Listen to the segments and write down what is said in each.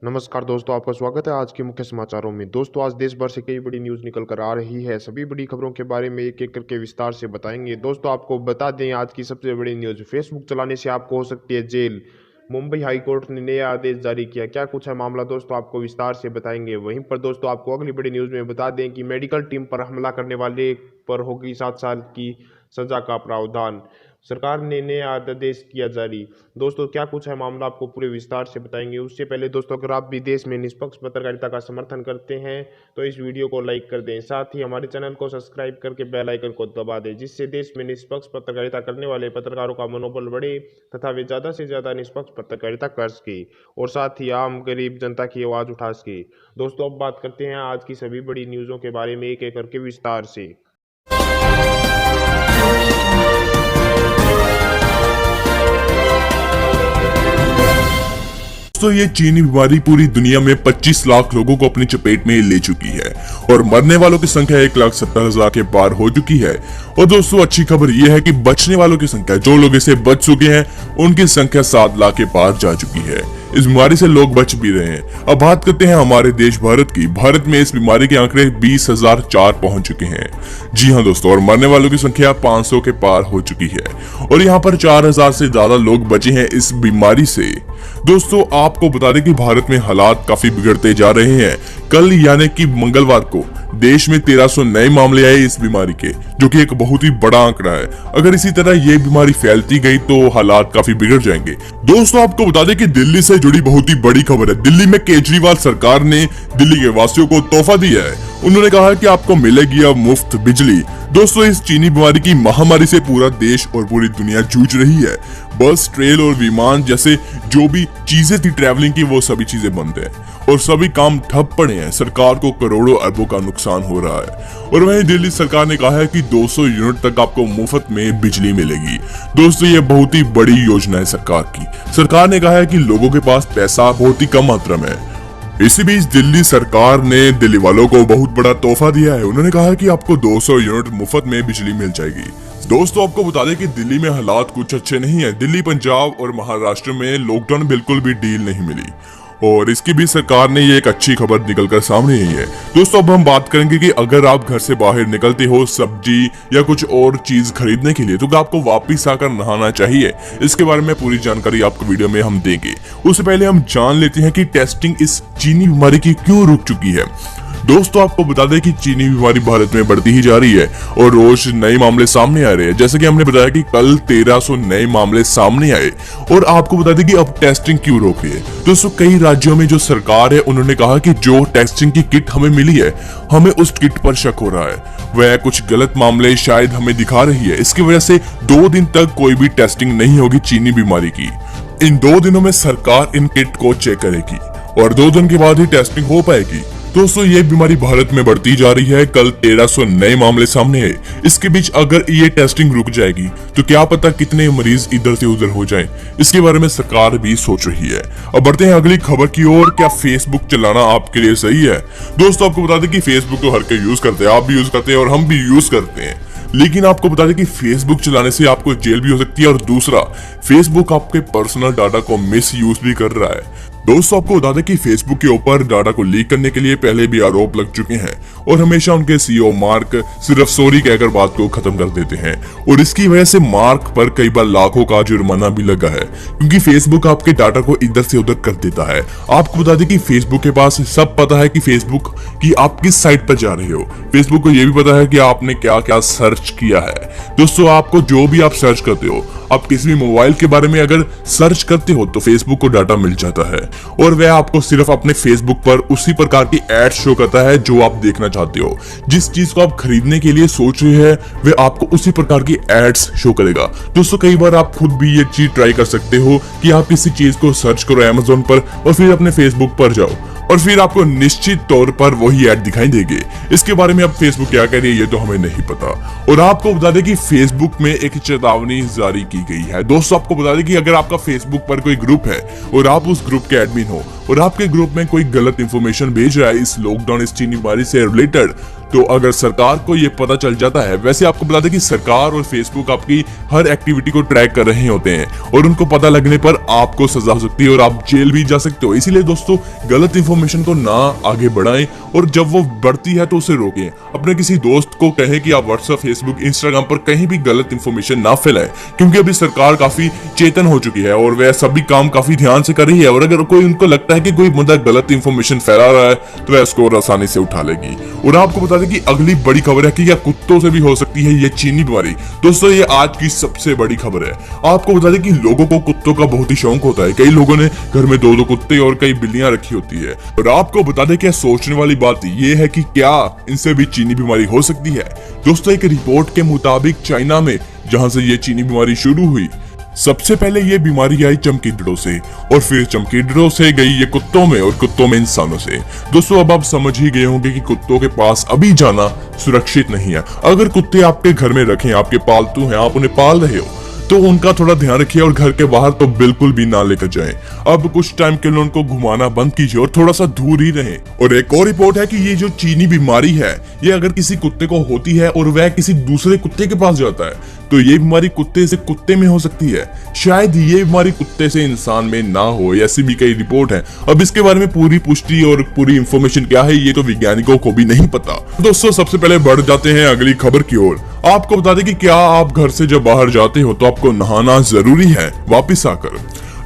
नमस्कार दोस्तों, आपका स्वागत है आज के मुख्य समाचारों में। दोस्तों, आज देश भर से कई बड़ी न्यूज़ निकल कर आ रही है। सभी बड़ी खबरों के बारे में एक एक करके विस्तार से बताएंगे। दोस्तों, आपको बता दें आज की सबसे बड़ी न्यूज़, फेसबुक चलाने से आपको हो सकती है जेल। मुंबई हाई कोर्ट ने नया आदेश जारी किया। क्या कुछ है मामला, दोस्तों आपको विस्तार से बताएंगे। वहीं पर दोस्तों आपको अगली बड़ी न्यूज़ में बता दें कि मेडिकल टीम पर हमला करने वाले पर होगी 7 साल की सजा का प्रावधान। सरकार ने नया आदेश किया जारी। दोस्तों क्या कुछ है मामला, आपको पूरे विस्तार से बताएंगे। उससे पहले दोस्तों, अगर आप भी देश में निष्पक्ष पत्रकारिता का समर्थन करते हैं तो इस वीडियो को लाइक कर दें। साथ ही हमारे चैनल को सब्सक्राइब करके बेल आइकन को दबा दें, जिससे देश में निष्पक्ष पत्रकारिता करने वाले पत्रकारों का मनोबल बढ़े तथा वे ज़्यादा से ज़्यादा निष्पक्ष पत्रकारिता कर सके और साथ ही आम गरीब जनता की आवाज़ उठा सके। दोस्तों अब बात करते हैं आज की सभी बड़ी न्यूज़ों के बारे में एक एक करके विस्तार से। तो ये चीनी बीमारी पूरी दुनिया में 25 लाख लोगों को अपनी चपेट में ले चुकी है और मरने वालों की संख्या 1,70,000 के पार हो चुकी है। और दोस्तों अच्छी खबर ये है कि बचने वालों की संख्या, जो लोग इसे बच चुके हैं उनकी संख्या 7 लाख के पार जा चुकी है। इस बीमारी से लोग बच भी रहे हैं। अब बात करते हैं हमारे देश भारत की। भारत में इस बीमारी के आंकड़े 20,004 पहुंच चुके हैं। जी हाँ दोस्तों, और मरने वालों की संख्या 500 के पार हो चुकी है और यहाँ पर 4,000 से ज्यादा लोग बचे हैं इस बीमारी से। दोस्तों आपको बता दें कि भारत में हालात काफी बिगड़ते जा रहे हैं। कल यानी कि मंगलवार को देश में 1300 नए मामले आए इस बीमारी के, जो कि एक बहुत ही बड़ा आंकड़ा है। अगर इसी तरह ये बीमारी फैलती गई तो हालात काफी बिगड़ जाएंगे। दोस्तों आपको बता दें कि दिल्ली से जुड़ी बहुत ही बड़ी खबर है। दिल्ली में केजरीवाल सरकार ने दिल्ली के वासियों को तोहफा दिया है। उन्होंने कहा कि आपको मिलेगी अब मुफ्त बिजली। दोस्तों इस चीनी बीमारी की महामारी से पूरा देश और पूरी दुनिया जूझ रही है। बस, ट्रेन और विमान जैसे जो भी चीजें थी ट्रैवलिंग की, वो सभी चीजें बंद है और सभी काम ठप पड़े हैं। सरकार को करोड़ों अरबों का नुकसान हो रहा है। और वहीं दिल्ली सरकार ने कहा है कि 200 यूनिट तक आपको मुफ्त में बिजली मिलेगी। दोस्तों ये बहुत ही बड़ी योजना है सरकार की। सरकार ने कहा है कि लोगों के पास पैसा बहुत ही कम मात्रा में है। इसी बीच दिल्ली सरकार ने दिल्ली वालों को बहुत बड़ा तोहफा दिया है। उन्होंने कहा है कि आपको 200 यूनिट मुफ्त में बिजली मिल जाएगी। दोस्तों आपको बता दें कि दिल्ली में हालात कुछ अच्छे नहीं है। दिल्ली, पंजाब और महाराष्ट्र में लॉकडाउन बिल्कुल भी डील नहीं मिली और इसकी भी सरकार ने ये एक अच्छी खबर निकलकर सामने आई है। दोस्तों अब हम बात करेंगे कि अगर आप घर से बाहर निकलते हो सब्जी या कुछ और चीज खरीदने के लिए, तो आपको वापस आकर नहाना चाहिए। इसके बारे में पूरी जानकारी आपको वीडियो में हम देंगे। उससे पहले हम जान लेते हैं कि टेस्टिंग इस चीनी बीमारी की क्यों रुक चुकी है। दोस्तों आपको बता दें कि चीनी बीमारी भारत में बढ़ती ही जा रही है और रोज नए मामले सामने आ रहे हैं। जैसे कि हमने बताया कि कल 1300 नए मामले सामने आए और आपको बता दें कि अब टेस्टिंग क्यों रोक रही है। दोस्तों कई राज्यों में जो सरकार है उन्होंने कहा कि जो टेस्टिंग की किट हमें मिली है, हमें उस किट पर शक हो रहा है, वह कुछ गलत मामले शायद हमें दिखा रही है। इसकी वजह से 2 दिन तक कोई भी टेस्टिंग नहीं होगी चीनी बीमारी की। इन 2 दिनों में सरकार इन किट को चेक करेगी और 2 दिन के बाद ही टेस्टिंग हो पाएगी। दोस्तों ये बीमारी भारत में बढ़ती जा रही है। कल 1300 नए मामले सामने आए। इसके बीच अगर ये टेस्टिंग रुक जाएगी तो क्या पता कितने मरीज इधर से उधर हो जाएं। इसके बारे में सरकार भी सोच रही है। अब बढ़ते हैं अगली खबर की ओर। क्या फेसबुक चलाना आपके लिए सही है? दोस्तों आपको बता दें कि फेसबुक तो हर कोई यूज करते हैं, आप भी यूज करते हैं और हम भी यूज करते हैं। लेकिन आपको बता दें कि फेसबुक चलाने से आपको जेल भी हो सकती है और दूसरा, फेसबुक आपके पर्सनल डाटा को मिस यूज भी कर रहा है। दोस्तों आपको बता दें कि फेसबुक के ऊपर डाटा को लीक करने के लिए पहले भी आरोप लग चुके हैं और हमेशा उनके सीईओ मार्क सिर्फ सॉरी कहकर बात को खत्म कर देते हैं और इसकी वजह से मार्क पर कई बार लाखों का जुर्माना भी लगा है, क्योंकि फेसबुक आपके डाटा को इधर से उधर कर देता है। आपको बता दें कि फेसबुक के पास सब पता है कि फेसबुक की आप किस साइट पर जा रहे हो। फेसबुक को यह भी पता है कि आपने क्या क्या सर्च किया है। दोस्तों आपको जो भी आप सर्च करते हो, आप किसी भी मोबाइल के बारे में अगर सर्च करते हो तो फेसबुक को डाटा मिल जाता है और वह आपको सिर्फ अपने फेसबुक पर उसी प्रकार की एड शो करता है जो आप देखना चाहते हो। जिस चीज को आप खरीदने के लिए सोच रहे हैं वह आपको उसी प्रकार की एड्स शो करेगा। दोस्तों कई बार आप खुद भी ये चीज ट्राई कर सकते हो कि आप किसी चीज को सर्च करो अमेज़न पर और फिर अपने फेसबुक पर जाओ और फिर आपको निश्चित तौर पर वही ऐड दिखाई देंगे। इसके बारे में अब फेसबुक क्या कह रही है ये तो हमें नहीं पता। और आपको बता दें कि फेसबुक में एक चेतावनी जारी की गई है। दोस्तों आपको बता दें कि अगर आपका फेसबुक पर कोई ग्रुप है और आप उस ग्रुप के एडमिन हो और आपके ग्रुप में कोई गलत इंफॉर्मेशन भेज रहा है इस लॉकडाउन, इस चीनी बीमारी से रिलेटेड, तो अगर सरकार को ये पता चल जाता है, वैसे आपको बता दें कि सरकार और फेसबुक आपकी हर एक्टिविटी को ट्रैक कर रहे होते हैं और उनको पता लगने पर आपको सजा हो सकती है और आप जेल भी जा सकते हो। इसीलिए दोस्तों गलत इंफॉर्मेशन को ना आगे बढ़ाएं और जब वो बढ़ती है तो उसे रोकें। अपने किसी दोस्त को कहें कि आप व्हाट्सएप, फेसबुक, इंस्टाग्राम पर कहीं भी गलत इंफॉर्मेशन ना फैलाएं, क्योंकि अभी सरकार काफी चेतन हो चुकी है और वह सभी काम काफी ध्यान से कर रही है और अगर कोई उनको लगता है कि कोई बंदा गलत इंफॉर्मेशन फैला रहा है तो वह उसको आसानी से उठा लेगी। और आपको बता दें कि अगली बड़ी खबर है कि क्या कुत्तों से भी हो सकती है ये चीनी बीमारी। दोस्तों ये आज की सबसे बड़ी खबर है। आपको बता दें कि लोगों को कुत्तों का बहुत ही शौक होता है, कई लोगों ने घर में 2-2 कुत्ते और कई बिल्लियां रखी होती है। और आपको बता दें क्या सोचने वाली बात ये है कि क्या इनसे भी चीनी बीमारी हो सकती है। दोस्तों एक रिपोर्ट के मुताबिक चाइना में, जहां से ये चीनी बीमारी शुरू हुई, सबसे पहले ये बीमारी आई चमकीदड़ों से और फिर चमकीदड़ों से गई ये कुत्तों में और कुत्तों में इंसानों से। दोस्तों अब आप समझ ही गए होंगे कि कुत्तों के पास अभी जाना सुरक्षित नहीं है। अगर कुत्ते आपके घर में रखें, आपके पालतू हैं, आप उन्हें पाल रहे हो, तो उनका थोड़ा ध्यान रखिए और घर के बाहर तो बिल्कुल भी ना लेकर जाएं। अब कुछ टाइम के लिए उनको घुमाना बंद कीजिए और थोड़ा सा दूर ही रहें। और एक और रिपोर्ट है कि ये जो चीनी बीमारी है, ये अगर किसी कुत्ते को होती है और वह किसी दूसरे कुत्ते के पास जाता है तो ये बीमारी कुत्ते से कुत्ते में हो सकती है। शायद ये बीमारी कुत्ते से इंसान में ना हो, ऐसी भी कई रिपोर्ट है। अब इसके बारे में पूरी पुष्टि और पूरी इंफॉर्मेशन क्या है ये तो वैज्ञानिकों को भी नहीं पता। दोस्तों सबसे पहले बढ़ जाते हैं अगली खबर की ओर। आपको बता दें कि क्या आप घर से जब बाहर जाते हो तो आपको नहाना जरूरी है वापिस आकर।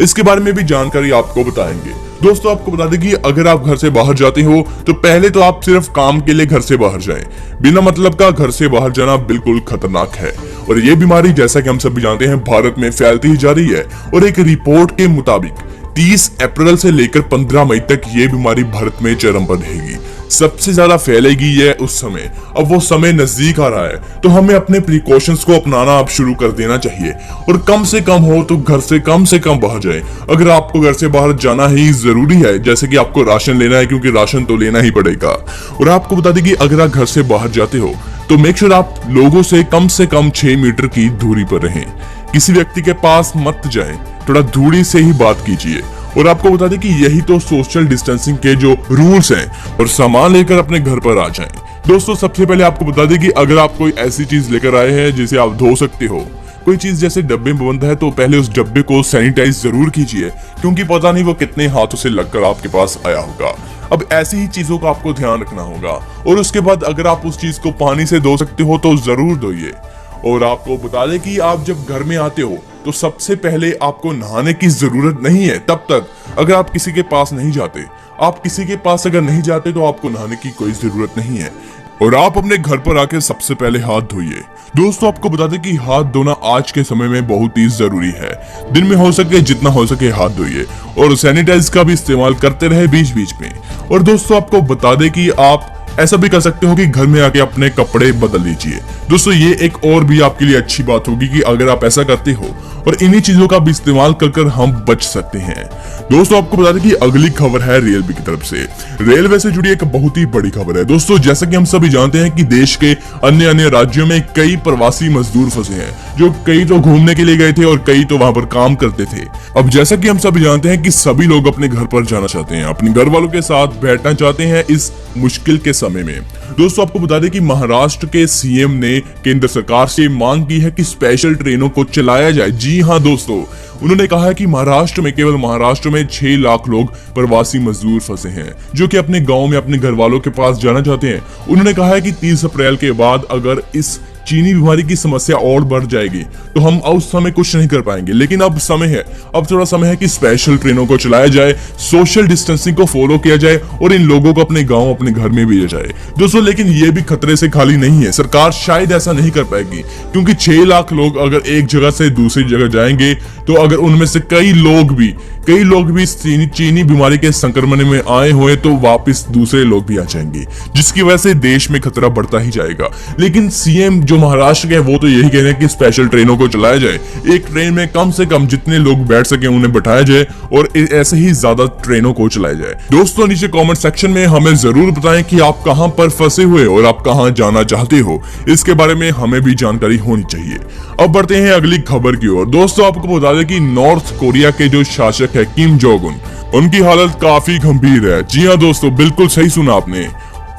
इसके बारे में भी जानकारी आपको बताएंगे। दोस्तों आपको बता दें कि अगर आप घर से बाहर जाते हो तो पहले तो आप सिर्फ काम के लिए घर से बाहर जाएं। बिना मतलब का घर से बाहर जाना बिल्कुल खतरनाक है और ये बीमारी जैसा कि हम सभी जानते हैं भारत में फैलती ही जा रही है। और एक रिपोर्ट के मुताबिक 30 अप्रैल से लेकर 15 मई तक ये बीमारी भारत में चरम पर रहेगी। सबसे ज्यादा फैलेगी ये उस समय। अब वो समय नजदीक आ रहा है तो हमें अपने प्रिकॉशंस को अपनाना अब शुरू कर देना चाहिए और कम से कम हो तो घर से कम बाहर जाएं। अगर आपको घर से बाहर जाना ही जरूरी है, जैसे कि आपको राशन लेना है, क्योंकि राशन तो लेना ही पड़ेगा। और आपको बता दें कि अगर आप घर से बाहर जाते हो तो मेक श्योर आप लोगों से कम 6 मीटर की दूरी पर रहें। किसी व्यक्ति के पास मत जाएं, थोड़ा दूरी से ही बात कीजिए। और आपको बता दें कि यही तो सोशल डिस्टेंसिंग के जो रूल्स हैं। और सामान लेकर अपने घर पर आ जाएं। दोस्तों सबसे पहले आपको बता दें कि अगर आप कोई ऐसी चीज लेकर आए हैं जिसे आप धो सकते हो, कोई चीज जैसे डब्बे में बंद है, तो पहले उस डब्बे को सैनिटाइज जरूर कीजिए, क्योंकि पता नहीं वो कितने हाथों से लगकर आपके पास आया होगा। अब ऐसी ही चीजों का आपको ध्यान रखना होगा। और उसके बाद अगर आप उस चीज को पानी से धो सकते हो तो जरूर धोइए। और आपको बता दें कि आप जब घर में आते हो तो सबसे पहले आपको नहाने की जरूरत नहीं है तब तक अगर आप किसी के पास नहीं जाते। आप किसी के पास अगर नहीं जाते तो आपको नहाने की कोई जरूरत नहीं है। और आप अपने घर पर आकर सबसे पहले हाथ धोइए। दोस्तों आपको बता दें कि हाथ धोना आज के समय में बहुत ही जरूरी है। दिन में हो सके जितना हो सके हाथ धोइए और सैनिटाइज का भी इस्तेमाल करते रहे बीच बीच में। और दोस्तों आपको बता दें कि आप ऐसा भी कर सकते हो कि घर में आके अपने कपड़े बदल लीजिए। दोस्तों ये एक और भी आपके लिए अच्छी बात होगी कि अगर आप ऐसा करते हो, और इन्हीं चीजों का भी इस्तेमाल कर हम बच सकते हैं। दोस्तों आपको बता दें कि अगली खबर है रेलवे की तरफ से। रेलवे से जुड़ी एक बहुत ही बड़ी खबर है। दोस्तों जैसा कि हम सभी जानते हैं कि देश के अन्य राज्यों में कई प्रवासी मजदूर फंसे हैं, जो कई तो घूमने के लिए गए थे और कई तो वहां पर काम करते थे। अब जैसा कि हम सभी जानते हैं कि सभी लोग अपने घर पर जाना चाहते हैं, अपने घर वालों के साथ बैठना चाहते हैं इस मुश्किल के समय में। दोस्तों आपको बता दें कि महाराष्ट्र के सीएम ने केंद्र सरकार से मांग की है कि स्पेशल ट्रेनों को चलाया जाए। जी हाँ दोस्तों, उन्होंने कहा है कि महाराष्ट्र में, केवल महाराष्ट्र में 6 लाख लोग प्रवासी मजदूर फंसे हैं, जो कि अपने गांव में अपने घर वालों के पास जाना चाहते हैं। उन्होंने कहा है कि 30 अप्रैल के बाद अगर इस चीनी बीमारी की समस्या और बढ़ जाएगी तो हम उस समय कुछ नहीं कर पाएंगे। लेकिन अब समय है, अब थोड़ा समय है कि स्पेशल ट्रेनों को चलाया जाए, सोशल डिस्टेंसिंग को फॉलो किया जाए और इन लोगों को अपने गांव, अपने घर में भेजा जाए। दोस्तों लेकिन ये भी खतरे से खाली नहीं है। सरकार शायद ऐसा नहीं कर पाएगी, क्योंकि 6 लाख लोग अगर एक जगह से दूसरी जगह जाएंगे तो अगर उनमें से कई लोग भी चीनी बीमारी के संक्रमण में आए हुए तो वापस दूसरे लोग भी आ जाएंगे, जिसकी वजह से देश में खतरा बढ़ता ही जाएगा। लेकिन सीएम जो महाराष्ट्र के वो तो यही कह रहे हैं कि स्पेशल ट्रेनों को चलाया जाए, एक ट्रेन में कम से कम जितने लोग बैठ सके उन्हें बैठाया जाए और ऐसे ही ज्यादा ट्रेनों को चलाया जाए। दोस्तों नीचे कमेंट सेक्शन में हमें जरूर बताएं कि आप कहां पर फंसे हुए और आप कहां जाना चाहते हो, इसके बारे में हमें भी जानकारी होनी चाहिए। अब बढ़ते हैं अगली खबर की ओर। दोस्तों आपको बता दें कि नॉर्थ कोरिया के जो शासक शासक है किम जोंग उन, उनकी हालत काफी गंभीर है। जी हाँ दोस्तों, बिल्कुल सही सुना आपने।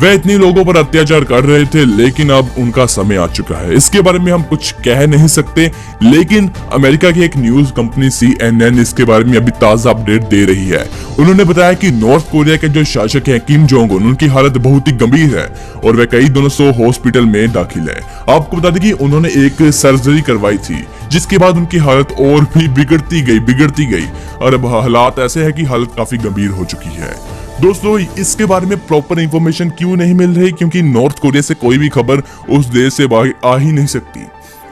वे इतने लोगों पर अत्याचार कर रहे थे, लेकिन अब उनका समय आ चुका है। इसके बारे में हम कुछ कह नहीं सकते, लेकिन अमेरिका की एक न्यूज कंपनी CNN इसके बारे में अभी ताजा अपडेट दे रही है। उन्होंने बताया कि नॉर्थ कोरिया के जो शासक हैं किम जोंग उन, उनकी हालत बहुत ही गंभीर है और वे कई दिनों से हॉस्पिटल में दाखिल है। आपको बता दें कि उन्होंने एक सर्जरी करवाई थी, जिसके बाद उनकी हालत और भी बिगड़ती गई और अब हालात ऐसे है कि हालत काफी गंभीर हो चुकी है। दोस्तों, इसके बारे में प्रॉपर इंफॉर्मेशन क्यों नहीं मिल रही? क्योंकि नॉर्थ कोरिया से कोई भी खबर उस देश से बाहर आ ही नहीं सकती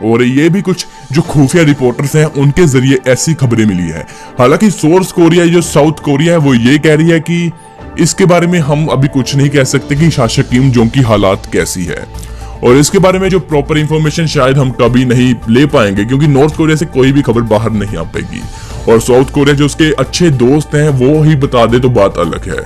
और ये भी कुछ जो खुफिया रिपोर्टर्स हैं उनके जरिए ऐसी खबरें मिली है। हालांकि सोर्स कोरिया जो साउथ कोरिया है वो ये कह रही है कि इसके बारे में हम अभी कुछ नहीं कह सकते कि शासक किम जोंग की हालात कैसी है, और इसके बारे में जो प्रॉपर इंफॉर्मेशन शायद हम कभी नहीं ले पाएंगे, क्योंकि नॉर्थ कोरिया से कोई भी खबर बाहर नहीं आ पाएगी और साउथ कोरिया जो उसके अच्छे दोस्त हैं वो ही बता दे तो बात अलग है।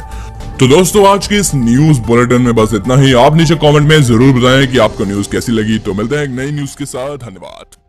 तो दोस्तों, आज के इस न्यूज बुलेटिन में बस इतना ही। आप नीचे कमेंट में जरूर बताएं कि आपको न्यूज कैसी लगी। तो मिलते हैं एक नई न्यूज के साथ। धन्यवाद।